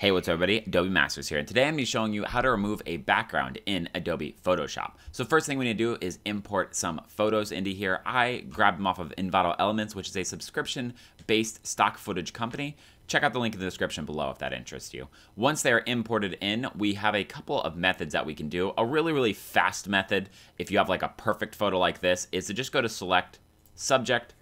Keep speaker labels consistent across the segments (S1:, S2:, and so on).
S1: Hey, what's up, everybody? Adobe Masters here, and today I'm going to be showing you how to remove a background in Adobe Photoshop. So first thing we need to do is import some photos into here. I grabbed them off of Envato Elements, which is a subscription-based stock footage company. Check out the link in the description below if that interests you. Once they're imported in, we have a couple of methods that we can do. A really fast method, if you have like a perfect photo like this, is to just go to Select, Subject,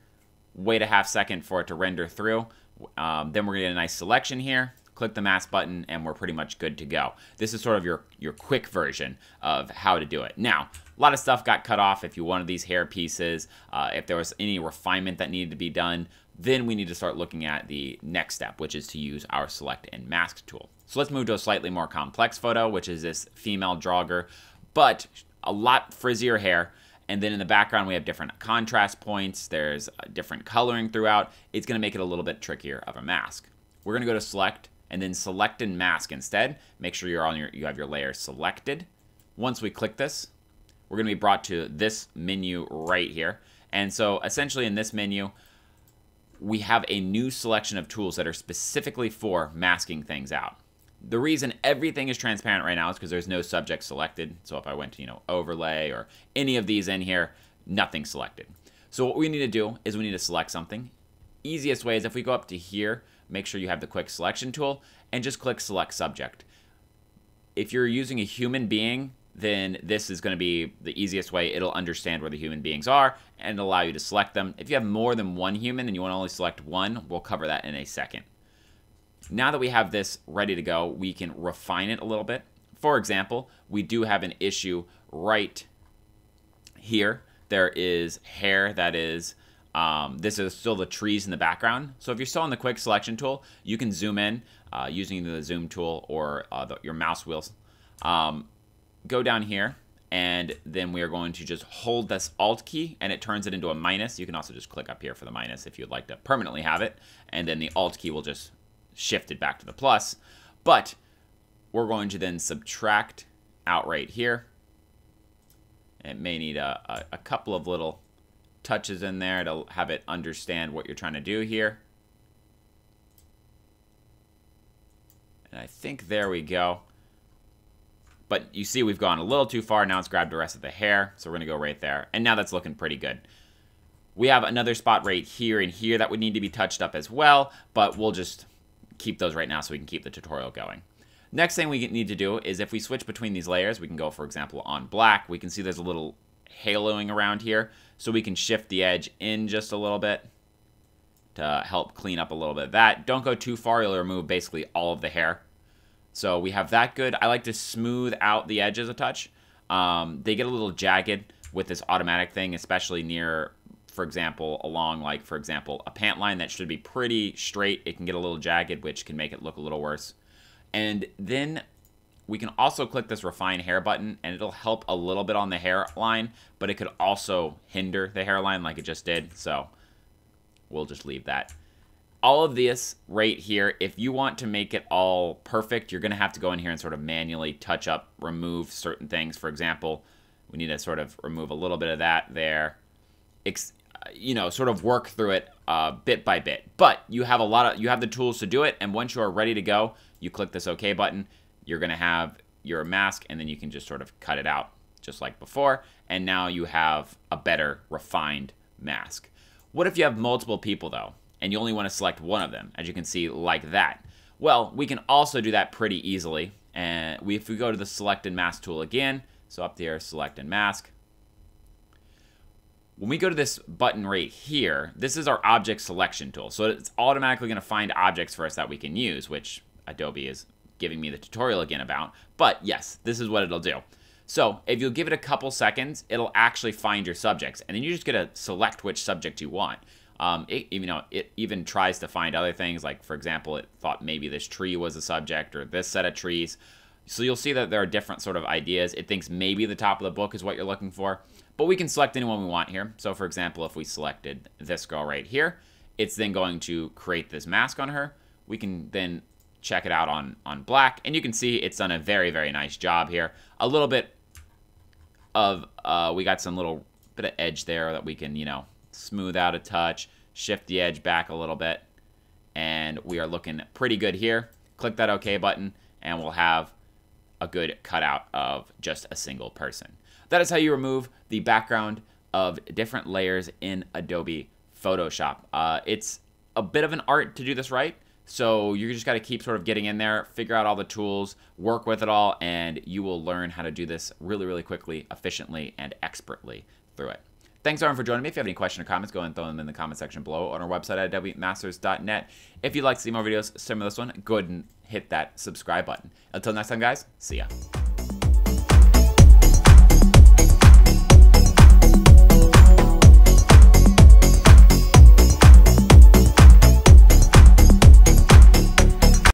S1: wait a half second for it to render through. Then we're going to get a nice selection here. Click the mask button, and we're pretty much good to go. This is sort of your quick version of how to do it. Now, a lot of stuff got cut off if you wanted these hair pieces. If there was any refinement that needed to be done, then we need to start looking at the next step, which is to use our Select and Mask tool. So let's move to a slightly more complex photo, which is this female jogger, but a lot frizzier hair. And then in the background, we have different contrast points. There's different coloring throughout. It's going to make it a little bit trickier of a mask. We're going to go to Select, and then Select and Mask instead. Make sure you have your layer selected. Once we click this, we're going to be brought to this menu right here. And so essentially in this menu, we have a new selection of tools that are specifically for masking things out. The reason everything is transparent right now is because there's no subject selected. So if I went to, overlay or any of these in here, nothing's selected. So what we need to do is we need to select something. Easiest way is if we go up to here, make sure you have the quick selection tool and just click select subject. If you're using a human being, then this is going to be the easiest way. It'll understand where the human beings are and allow you to select them. If you have more than one human and you want to only select one, we'll cover that in a second. Now that we have this ready to go, we can refine it a little bit. For example, we do have an issue right here. There is hair that is this is still the trees in the background. So if you're still on the quick selection tool, you can zoom in using the zoom tool or your mouse wheels. Go down here, and then we are going to just hold this Alt key, and it turns it into a minus. You can also just click up here for the minus if you'd like to permanently have it, and then the Alt key will just shift it back to the plus. But we're going to then subtract out right here. It may need a couple of little touches in there to have it understand what you're trying to do here. And I think there we go. But you see we've gone a little too far. Now it's grabbed the rest of the hair. So we're going to go right there. And now that's looking pretty good. We have another spot right here and here that would need to be touched up as well. But we'll just keep those right now so we can keep the tutorial going. Next thing we need to do is if we switch between these layers, we can go, for example, on black. We can see there's a little haloing around here. So we can shift the edge in just a little bit to help clean up a little bit of that. Don't go too far. You'll remove basically all of the hair. So we have that good. I like to smooth out the edges a touch. They get a little jagged with this automatic thing, especially near, for example, along like, for example, a pant line that should be pretty straight. It can get a little jagged, which can make it look a little worse. And then we can also click this refine hair button, and it'll help a little bit on the hairline, but it could also hinder the hairline like it just did. So we'll just leave that. All of this right here, if you want to make it all perfect, you're going to have to go in here and sort of manually touch up, remove certain things. For example, we need to sort of remove a little bit of that there. Sort of work through it bit by bit. But you have you have the tools to do it, and once you are ready to go, you click this OK button. You're going to have your mask, and then you can just sort of cut it out just like before. And now you have a better refined mask. What if you have multiple people, though, and you only want to select one of them, as you can see, like that? Well, we can also do that pretty easily. And if we go to the Select and Mask tool again, so up there, Select and Mask. When we go to this button right here, this is our object selection tool. So it's automatically going to find objects for us that we can use, which Adobe is giving me the tutorial again about. But yes, this is what it'll do. So if you'll give it a couple seconds, it'll actually find your subjects. And then you just get to select which subject you want. It even tries to find other things. Like, for example, it thought maybe this tree was a subject or this set of trees. So you'll see that there are different sort of ideas. It thinks maybe the top of the book is what you're looking for. But we can select anyone we want here. So, for example, if we selected this girl right here, it's then going to create this mask on her. We can then check it out on black, and you can see it's done a very nice job here. A little bit of we got some little bit of edge there that we can smooth out a touch, shift the edge back a little bit, and we are looking pretty good here. click that OK button, and we'll have a good cutout of just a single person. That is how you remove the background of different layers in Adobe Photoshop. It's a bit of an art to do this right, so you just got to keep sort of getting in there, figure out all the tools, work with it all, and you will learn how to do this really, really quickly, efficiently, and expertly through it. Thanks, everyone, for joining me. If you have any questions or comments, go and throw them in the comment section below on our website at adobemasters.net. If you'd like to see more videos similar to this one, go ahead and hit that subscribe button. Until next time, guys, see ya.